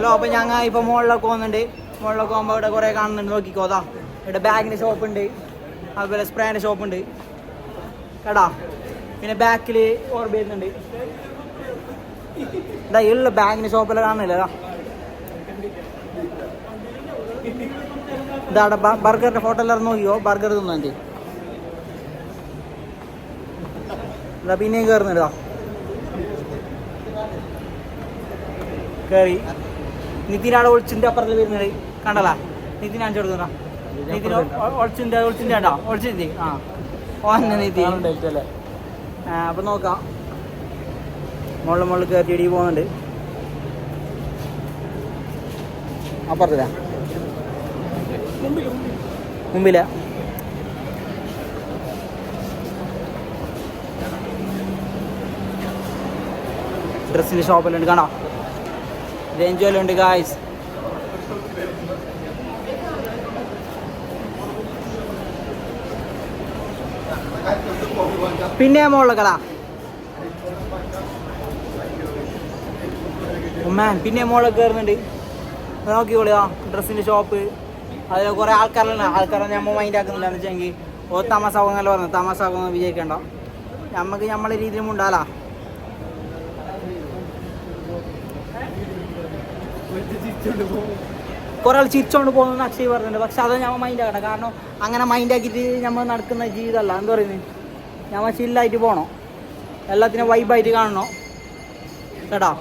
Hello. അപ്പോൾ ഞങ്ങൾ ഇപ്പോൾ മുകളിലൊക്കെ പോകുന്നുണ്ട്. മുകളിലൊക്കെ പോകുമ്പോൾ ഇവിടെ കുറേ കാണുന്നുണ്ട്, നോക്കിക്കോ. അതാ ഇവിടെ ബാഗിൻ്റെ ഷോപ്പുണ്ട്, അതുപോലെ സ്പ്രേൻ്റെ ഷോപ്പുണ്ട് കേടാ. പിന്നെ ബാക്കിൽ ഓർബ് ചെയ്യുന്നുണ്ട്. ഇതാ ഉള്ള ബാഗിൻ്റെ ഷോപ്പെല്ലാം കാണുന്നില്ല. ഇതാടെ ബർഗറിൻ്റെ ഫോട്ടോ എല്ലാം നോക്കിയോ, ബർഗർ തിന്നു. ഇതാ പിന്നെയും കയറുന്നുണ്ട്. കയറി നിതിനാടെ ഒളിച്ചിൻ്റെ അപ്പുറത്തിൽ വരുന്നത് കണ്ടല്ല. നിതിൻ അഞ്ചു കൊടുക്കുന്ന നിതിന് ഒളിച്ചിൻ്റെ കേട്ടോ, ഒളിച്ചിൻ്റെ. ആ ഓന്നെ നിതിൻ അല്ലേ. അപ്പം നോക്കാം. മുകളിൽ കയറ്റി ഇടി പോകുന്നുണ്ട്. അപ്പുറത്തില്ല, മുമ്പില. ഡ്രസ്സിൻ്റെ ഷോപ്പെല്ലാം ഉണ്ട് കാണാം. റേഞ്ചുമെല്ലാം ഉണ്ട് ഗായ്സ്. പിന്നെ മുകളിൽ കടാ പിന്നെ മുകളിൽ കയറുന്നുണ്ട്. നോക്കിക്കോളിയാ ഡ്രസ്സിൻ്റെ ഷോപ്പ്. അതിൽ കുറേ ആൾക്കാരെ നമ്മൾ മൈൻഡ് ആക്കുന്നില്ല എന്ന് വെച്ചെങ്കിൽ ഓ താമസാകുന്നല്ലോ പറഞ്ഞു. താമസാകുന്ന വിജയിക്കണ്ട, നമുക്ക് നമ്മളെ രീതിയിലും ഉണ്ടാലാ. കുറേ ആൾ ചിരിച്ചോണ്ട് പോകുന്നു അക്ഷയ് പറഞ്ഞിട്ടുണ്ട്. പക്ഷെ അത് നമ്മൾ മൈൻഡ് ആക്കണം. കാരണം അങ്ങനെ മൈൻഡ് ആക്കിയിട്ട് നമ്മൾ നടക്കുന്ന ജീവിതമല്ല. എന്താ പറയുന്നത്, നമ്മൾ ചില്ലായിട്ട് പോകണം, എല്ലാത്തിനും വൈബായിട്ട് കാണണം കേട്ടോ.